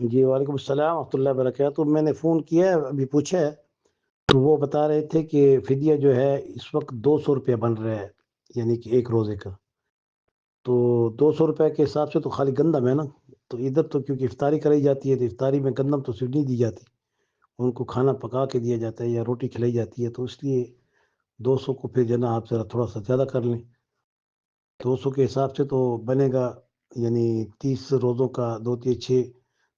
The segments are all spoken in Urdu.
جی وعلیکم السلام ورحمۃ اللہ وبرکاتہ. میں نے فون کیا ہے، ابھی پوچھا ہے تو وہ بتا رہے تھے کہ فدیہ جو ہے اس وقت 200 روپیہ بن رہا ہے، یعنی کہ ایک روزے کا. تو 200 روپے کے حساب سے تو خالی گندم ہے نا. تو ادھر تو کیونکہ افطاری کرائی جاتی ہے تو افطاری میں گندم تو صرف نہیں دی جاتی، ان کو کھانا پکا کے دیا جاتا ہے یا روٹی کھلائی جاتی ہے. تو اس لیے 200 کو پھر جنا آپ ذرا تھوڑا سا زیادہ کر لیں. 200 کے حساب سے تو بنے گا، یعنی 30 روزوں کا 2 × 6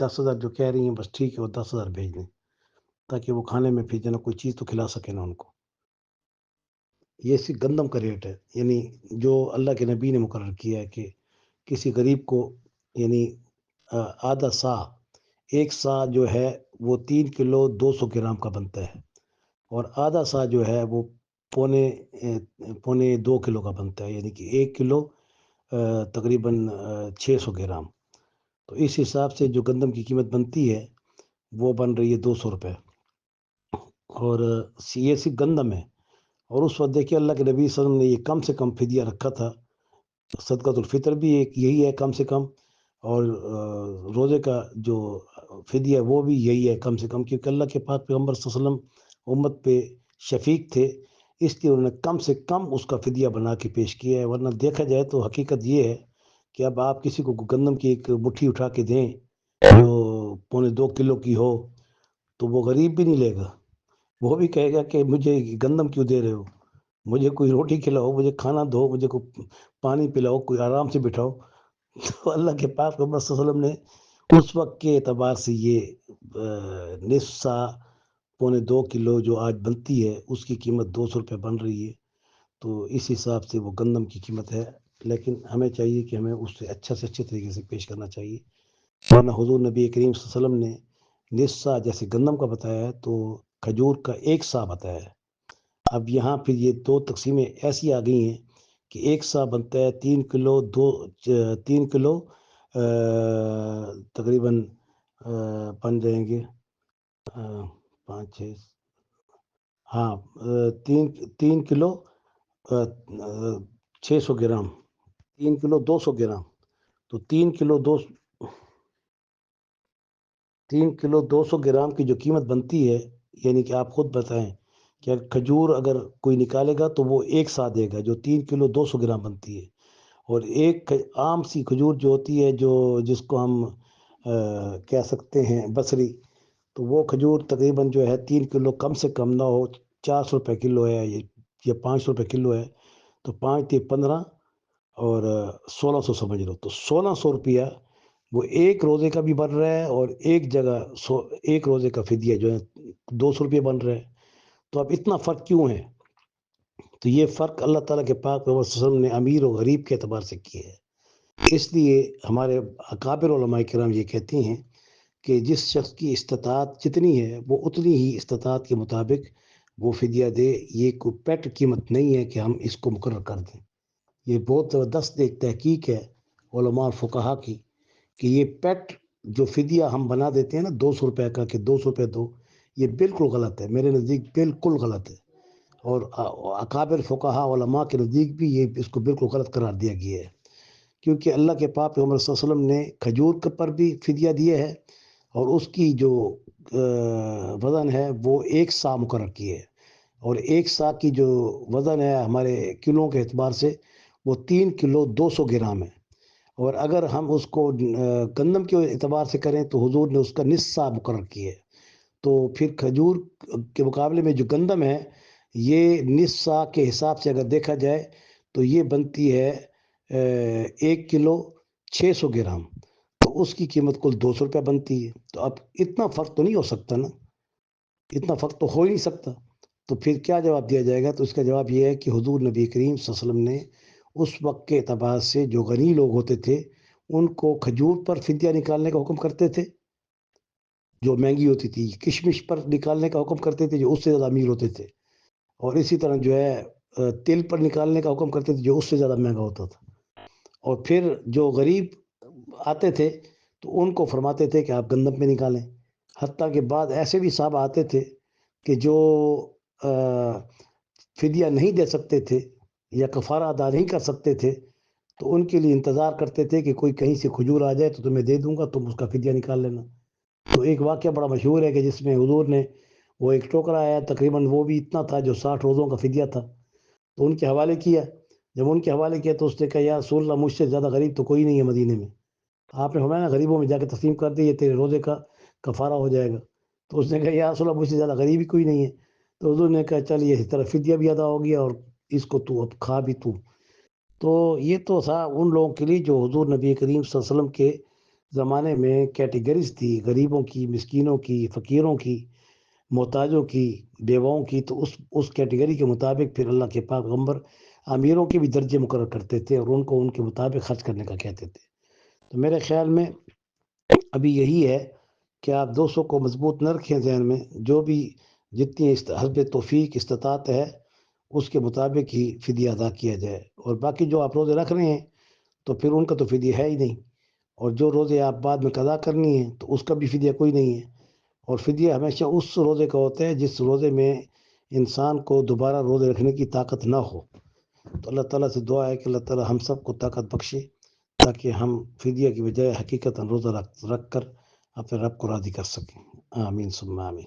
10,000 جو کہہ رہی ہیں بس ٹھیک ہے، وہ 10,000 بھیج دیں تاکہ وہ کھانے میں پھر جنا کوئی چیز تو کھلا سکے نا ان کو. یہ صرف گندم کا ریٹ ہے، یعنی جو اللہ کے نبی نے مقرر کیا ہے کہ کسی غریب کو، یعنی آدھا سا، ایک سا جو ہے وہ 3 کلو 200 گرام کا بنتا ہے، اور آدھا سا جو ہے وہ پونے پونے 2 کلو کا بنتا ہے، یعنی کہ 1 کلو تقریباً 600 گرام. تو اس حساب سے جو گندم کی قیمت بنتی ہے وہ بن رہی ہے 200 روپے. اور یہ صرف گندم ہے. اور اس وقت دیکھیے اللہ کے نبی صلی اللہ علیہ وسلم نے یہ کم سے کم فدیہ رکھا تھا. صدقۃ الفطر بھی ایک یہی ہے کم سے کم، اور روزے کا جو فدیہ وہ بھی یہی ہے کم سے کم، کیونکہ اللہ کے پاک پیغمبر صلی اللہ علیہ وسلم امت پہ شفیق تھے، اس لیے انہوں نے کم سے کم اس کا فدیہ بنا کے پیش کیا ہے. ورنہ دیکھا جائے تو حقیقت یہ ہے کہ اب آپ کسی کو گندم کی ایک مٹھی اٹھا کے دیں جو پونے 2 کلو کی ہو تو وہ غریب بھی نہیں لے گا. وہ بھی کہے گا کہ مجھے گندم کیوں دے رہے ہو، مجھے کوئی روٹی کھلاؤ، مجھے کھانا دو، مجھے کوئی پانی پلاؤ، کوئی آرام سے بٹھاؤ. تو اللہ کے پاک پیغمبر صلی اللہ علیہ وسلم نے اس وقت کے اعتبار سے یہ نصف سا پونے 2 کلو جو آج بنتی ہے اس کی قیمت 200 روپے بن رہی ہے. تو اس حساب سے وہ گندم کی قیمت ہے. لیکن ہمیں چاہیے کہ ہمیں اس سے اچھے طریقے سے پیش کرنا چاہیے. ورنہ حضور نبی کریم صلی اللہ علیہ وسلم نے نصف سا جیسے گندم کا بتایا ہے تو کھجور کا 1 سا بتایا ہے. اب یہاں پھر یہ دو تقسیمیں ایسی آ گئی ہیں کہ 1 سا بنتا ہے 3 کلو تقریباً بن جائیں گے 5 6، ہاں 3 کلو 600 گرام، 3 کلو 200 گرام. تو 3 کلو 200 گرام کی جو قیمت بنتی ہے، یعنی کہ آپ خود بتائیں کہ کھجور اگر کوئی نکالے گا تو وہ 1 سا دے گا جو 3 کلو 200 گرام بنتی ہے. اور ایک عام سی کھجور جو ہوتی ہے جو جس کو ہم کہہ سکتے ہیں بصری، تو وہ کھجور تقریباً جو ہے 3 کلو کم سے کم نہ ہو 400 روپے کلو ہے یا 500 روپے کلو ہے. تو 5 × 3 = 15 اور 1600 سمجھ لو. تو 1600 روپیہ وہ ایک روزے کا بھی بن رہا ہے، اور ایک جگہ ایک روزے کا فدیہ جو ہے 200 روپیہ بن رہا ہے. تو اب اتنا فرق کیوں ہے؟ تو یہ فرق اللہ تعالیٰ کے پاک پیغمبر صلی اللہ علیہ وسلم نے امیر و غریب کے اعتبار سے کیا ہے. اس لیے ہمارے اکابر علماء کرام یہ کہتے ہیں کہ جس شخص کی استطاعت جتنی ہے وہ اتنی ہی استطاعت کے مطابق وہ فدیہ دے. یہ کوئی پیٹ قیمت نہیں ہے کہ ہم اس کو مقرر کر دیں. یہ بہت زبردست ایک تحقیق ہے علماء اور فقہا کی کہ یہ پیٹ جو فدیہ ہم بنا دیتے ہیں نا 200 روپے کا کہ 200 روپے دو، یہ بالکل غلط ہے. میرے نزدیک بالکل غلط ہے، اور اکابر فقہا علماء کے نزدیک بھی یہ اس کو بالکل غلط قرار دیا گیا ہے. کیونکہ اللہ کے پاک پیغمبر صلی اللہ علیہ وسلم نے کھجور پر بھی فدیہ دیا ہے، اور اس کی جو وزن ہے وہ 1 سا مقرر کی ہے. اور 1 سا کی جو وزن ہے ہمارے کلوں کے اعتبار سے وہ 3 کلو 200 گرام ہے. اور اگر ہم اس کو گندم کے اعتبار سے کریں تو حضور نے اس کا نصف سا مقرر کیا ہے. تو پھر کھجور کے مقابلے میں جو گندم ہے یہ نصف سا کے حساب سے اگر دیکھا جائے تو یہ بنتی ہے 1 کلو 600 گرام. تو اس کی قیمت کل 200 روپے بنتی ہے. تو اب اتنا فرق تو نہیں ہو سکتا نا، اتنا فرق تو ہو ہی نہیں سکتا. تو پھر کیا جواب دیا جائے گا؟ تو اس کا جواب یہ ہے کہ حضور نبی کریم صلی اللہ علیہ وسلم نے اس وقت کے اعتبار سے جو غنی لوگ ہوتے تھے ان کو کھجور پر فدیہ نکالنے کا حکم کرتے تھے جو مہنگی ہوتی تھی، کشمش پر نکالنے کا حکم کرتے تھے جو اس سے زیادہ امیر ہوتے تھے، اور اسی طرح جو ہے تل پر نکالنے کا حکم کرتے تھے جو اس سے زیادہ مہنگا ہوتا تھا. اور پھر جو غریب آتے تھے تو ان کو فرماتے تھے کہ آپ گندم پہ نکالیں. حتیٰ کہ بعد ایسے بھی صاحب آتے تھے کہ جو فدیہ نہیں دے سکتے تھے یا کفارہ ادا نہیں کر سکتے تھے، تو ان کے لیے انتظار کرتے تھے کہ کوئی کہیں سے کھجور آ جائے تو تمہیں دے دوں گا، تم اس کا فدیہ نکال لینا۔ تو ایک واقعہ بڑا مشہور ہے کہ جس میں حضور نے وہ ایک ٹوکرا آیا، تقریباً وہ بھی اتنا تھا جو 60 روزوں کا فدیہ تھا، تو ان کے حوالے کیا۔ جب ان کے حوالے کیا تو اس نے کہا یا رسول اللہ مجھ سے زیادہ غریب تو کوئی نہیں ہے مدینے میں، آپ نے فرمایا نا غریبوں میں جا کے تقسیم کر دی، یہ تیرے روزے کا کفارہ ہو جائے گا۔ تو اس نے کہا یا رسول اللہ مجھ سے زیادہ غریب ہی کوئی نہیں ہے۔ تو حضور نے کہا چل یہ اس طرح فدیہ بھی ادا ہو گیا اور اس کو تو اب کھا بھی تو۔ تو یہ تو تھا ان لوگوں کے لیے جو حضور نبی کریم صلی اللہ علیہ وسلم کے زمانے میں کیٹیگریز تھی، غریبوں کی، مسکینوں کی، فقیروں کی، محتاجوں کی، بیواؤں کی، تو اس کیٹیگری کے مطابق پھر اللہ کے پاک پیغمبر امیروں کے بھی درجے مقرر کرتے تھے اور ان کو ان کے مطابق خرچ کرنے کا کہتے تھے۔ تو میرے خیال میں ابھی یہی ہے کہ آپ 200 کو مضبوط نہ رکھیں ذہن میں، جو بھی جتنی حسب توفیق استطاعت ہے اس کے مطابق ہی فدیہ ادا کیا جائے، اور باقی جو آپ روزے رکھ رہے ہیں تو پھر ان کا تو فدیہ ہے ہی نہیں، اور جو روزے آپ بعد میں قضا کرنی ہے تو اس کا بھی فدیہ کوئی نہیں ہے، اور فدیہ ہمیشہ اس روزے کا ہوتا ہے جس روزے میں انسان کو دوبارہ روزے رکھنے کی طاقت نہ ہو۔ تو اللہ تعالیٰ سے دعا ہے کہ اللہ تعالیٰ ہم سب کو طاقت بخشے تاکہ ہم فدیہ کی بجائے حقیقتاً روزہ رکھ کر اپنے رب کو راضی کر سکیں۔ آمین ثم آمین۔